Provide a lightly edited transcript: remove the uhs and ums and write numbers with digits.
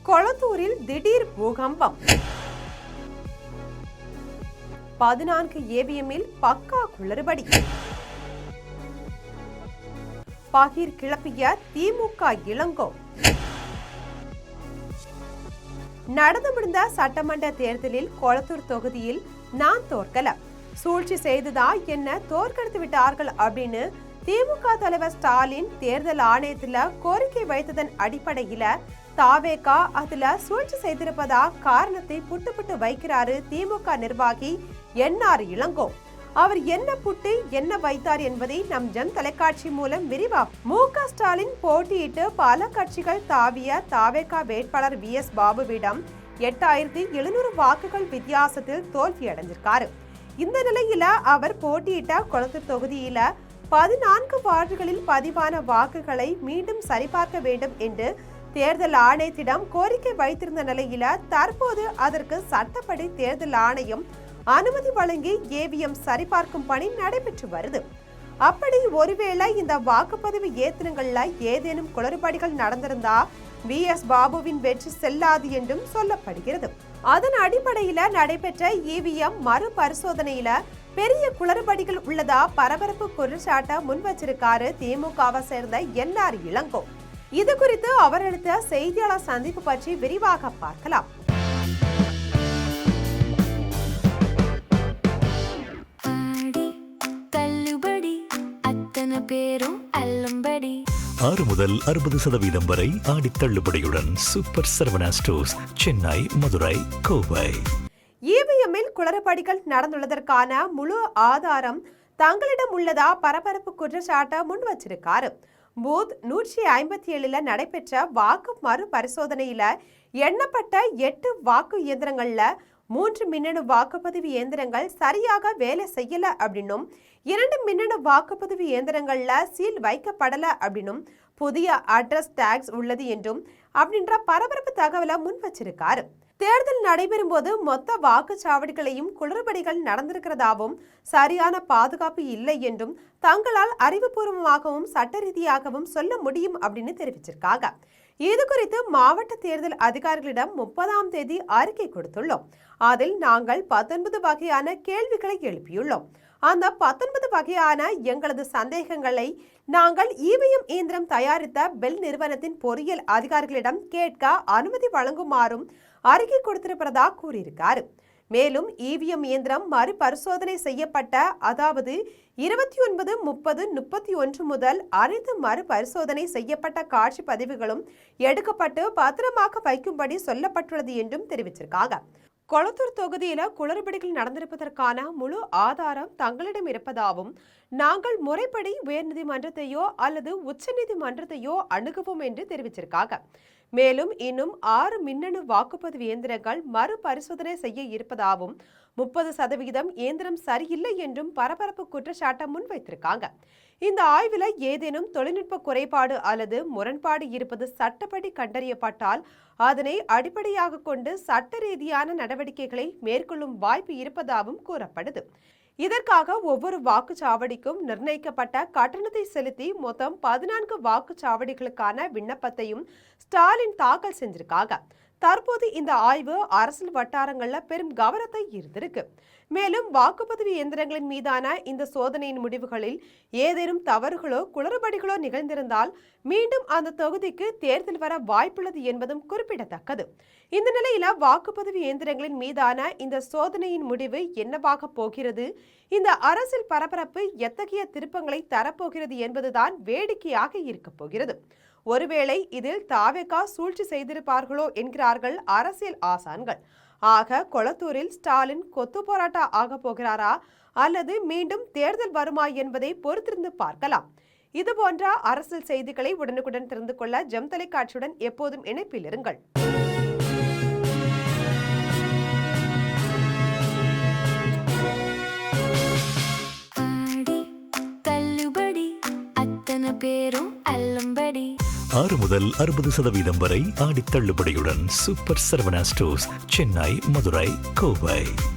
கொளத்தூரில் திடீர் பூகம்பம். 14 ஏவிஎம்மில் பக்கா குளறுபடி. பகீர் கிளப்பிய திமுக இளங்கோ. நடந்து முடிந்த சட்டமன்ற தேர்தலில் கொளத்தூர் தொகுதியில் நான் தோற்கல, சூழ்ச்சி செய்துதான் என்ன தோற்கடித்து விட்டார்கள் அப்படின்னு திமுக தலைவர் ஸ்டாலின் தேர்தல் ஆணையத்துல கோரிக்கை வைத்ததன் அடிப்படையில தாவேகா அதுல சூழ்ச்சி செய்திருப்பதா காரணத்தை புட்டு வைக்கிறாரு திமுக நிர்வாகி என்ஆர் இளங்கோ. அவர் என்ன புட்டு என்ன வைத்தார் என்பதை நம் ஜன் தொலைக்காட்சி மூலம் விரிவா. மு.க. ஸ்டாலின் போட்டியிட்டு பல கட்சிகள் தாவிய தாவேகா வேட்பாளர் VS பாபுவிடம் 8700 வாக்குகள் வித்தியாசத்தில் தோல்வி அடைஞ்சிருக்காரு. இந்த நிலையில அவர் போட்டியிட்ட கொளத்தூர் தொகுதியில 14 வார்டுகளில் பதிவான வாக்குகளை மீண்டும் சரிபார்க்க வேண்டும் என்று தேர்தல் ஆணையத்திடம் கோரிக்கை வைத்திருந்த நிலையில தற்போது அதற்கு சட்டப்படி தேர்தல் ஆணையம் அனுமதி வழங்கி ஏவிஎம் சரிபார்க்கும் பணி நடைபெற்று வருது. அப்படி ஒருவேளை இந்த வாக்குப்பதிவு ஏத்தனங்கள்ல ஏதேனும் குளறுபடிகள் நடந்திருந்தா VS பாபுவின் வெற்றி செல்லாது என்றும் சொல்லப்படுகிறது. அதன் அடிப்படையில நடைபெற்ற EVM மறு பரிசோதனையில பெரிய குளறுபடிகள் உள்ளதா பரபரப்பு குற்றச்சாட்ட முன் வச்சிருக்காரு திமுகவை சேர்ந்த என்ஆர் இளங்கோ. இது குறித்து அவர் அளித்த செய்தியாளர் சந்திப்பு பற்றி விரிவாக பார்க்கலாம். ஆறு முதல் 60% வரை ஆடி தள்ளுபடியுடன் சூப்பர் சரவணா ஸ்டோர்ஸ், சென்னை, மதுரை, கோவை. EVMில் குளறுபடிகள் நடந்துள்ளதற்கான முழு ஆதாரம் தங்களிடம் உள்ளதா பரபரப்பு குற்றச்சாட்ட முன் வச்சிருக்காரு. பூத் 157 நடைபெற்ற வாக்கு மறு பரிசோதனையில எண்ணப்பட்ட 8 வாக்கு இயந்திரங்கள்ல 3 மின்னணு வாக்குப்பதிவு இயந்திரங்கள் சரியாக வேலை செய்யல அப்படின்னும் 2 மின்னணு வாக்குப்பதிவு இயந்திரங்கள்ல சீல் வைக்கப்படல அப்படின்னும் புதிய அட்ரஸ் டேக்ஸ் உள்ளது என்றும் அப்படின்ற பரபரப்பு தகவலை முன் வச்சிருக்காரு. தேர்தல் நடைபெறும் போது மொத்த வாக்குச்சாவடிகளையும் குளறுபடிகள் நடந்திருக்கிறதாவும் சரியான பாதுகாப்பு இல்லை என்றும் தங்களால் அறிவுபூர்வமாகவும் சட்ட ரீதியாகவும் சொல்ல முடியும் அப்படின்னு தெரிவிச்சிருக்காங்க. இது குறித்து மாவட்ட தேர்தல் அதிகாரிகளிடம் 30ஆம் தேதி அறிக்கை கொடுத்துள்ளோம். அதில் நாங்கள் 19 வகையான கேள்விகளை எழுப்பியுள்ளோம். அந்த 19 வகையான எங்களது சந்தேகங்களை நாங்கள் EVM இயந்திரம் தயாரித்த பெல் நிறுவனத்தின் பொறியியல் அதிகாரிகளிடம் கேட்க அனுமதி வழங்குமாறும் அறிக்கை கொடுத்திருப்பதா கூறியிருக்காரு. மேலும் EVM இயந்திரம் மறுபரிசோதனை செய்யப்பட்ட அதாவது 29, 30, 31 முதல் அனைத்து மறுபரிசோதனை செய்யப்பட்ட காட்சி பதிவுகளும் எடுக்கப்பட்டு பத்திரமாக வைக்கும்படி சொல்லப்பட்டுள்ளது என்றும் தெரிவிச்சிருக்காங்க. கொளத்தூர் தொகுதியில குளறுபடிகள் நடந்திருப்பதற்கான முழு ஆதாரம் தங்களிடம் இருப்பதாகவும் நாங்கள் முறைப்படி உயர்நீதிமன்றத்தையோ அல்லது உச்சநீதிமன்றத்தையோ அணுகுவோம் என்று தெரிவிச்சிருக்காங்க. மேலும் இன்னும் 6 மின்னணு வாக்குப்பதிவு இயந்திரங்கள் மறுபரிசோதனை செய்ய இருப்பதாகவும் 30% இயந்திரம் சரியில்லை என்றும் பரபரப்பு குற்றச்சாட்டை முன்வைத்திருக்காங்க. இந்த ஆய்வில் ஏதேனும் தொழில்நுட்ப குறைபாடு அல்லது முரண்பாடு இருப்பது சட்டப்படி கண்டறியப்பட்டால் அதனை அடிப்படையாக கொண்டு சட்ட ரீதியான நடவடிக்கைகளை மேற்கொள்ளும் வாய்ப்பு இருப்பதாகவும் கூறப்படுது. இதற்காக ஒவ்வொரு வாக்குச்சாவடிக்கும் நிர்ணயிக்கப்பட்ட கட்டணத்தை செலுத்தி மொத்தம் 14 வாக்குச்சாவடிகளுக்கான விண்ணப்பத்தையும் ஸ்டாலின் தாக்கல் செஞ்சிருக்காங்க. தற்போது இந்த ஆய்வு அரசியல் வட்டாரங்கள்ல பெரும் கவனத்தை ஈர்த்திருக்கு. மேலும் வாக்குப்பதிவு இயந்திரங்களின் மீதான இந்த சோதனையின் முடிவுகளில் ஏதேனும் தவறுகளோ குளறுபடிகளோ நிகழ்ந்திருந்தால் மீண்டும் அந்த தொகுதிக்கு தேர்தல் வர வாய்ப்புள்ளது என்பதும் குறிப்பிடத்தக்கது. இந்த நிலையில வாக்குப்பதிவு இயந்திரங்களின் மீதான இந்த சோதனையின் முடிவு என்னவாக போகிறது, இந்த அரசியல் பரபரப்பு எத்தகைய திருப்பங்களை தரப்போகிறது என்பதுதான் வேடிக்கையாக இருக்க போகிறது. ஒருவேளை இதில் தாவேகா சூழ்ச்சி செய்திருப்பார்களோ என்கிறார்கள் அரசியல் ஆசான்கள். ஆக கொளத்தூரில் ஸ்டாலின் கொத்து போராட்டா ஆக போகிறாரா அல்லது மீண்டும் தேர்தல் வருமா என்பதை பொறுத்திருந்து பார்க்கலாம். இதுபோன்ற அரசியல் செய்திகளை உடனுக்குடன் தெரிந்து கொள்ள ஜம் தொலைக்காட்சியுடன் எப்போதும் இணைப்பில் இருங்கள். ஆறு முதல் 60% வரை ஆடி தள்ளுபடியுடன் சூப்பர் சரவணா ஸ்டோர்ஸ், சென்னை, மதுரை, கோவை.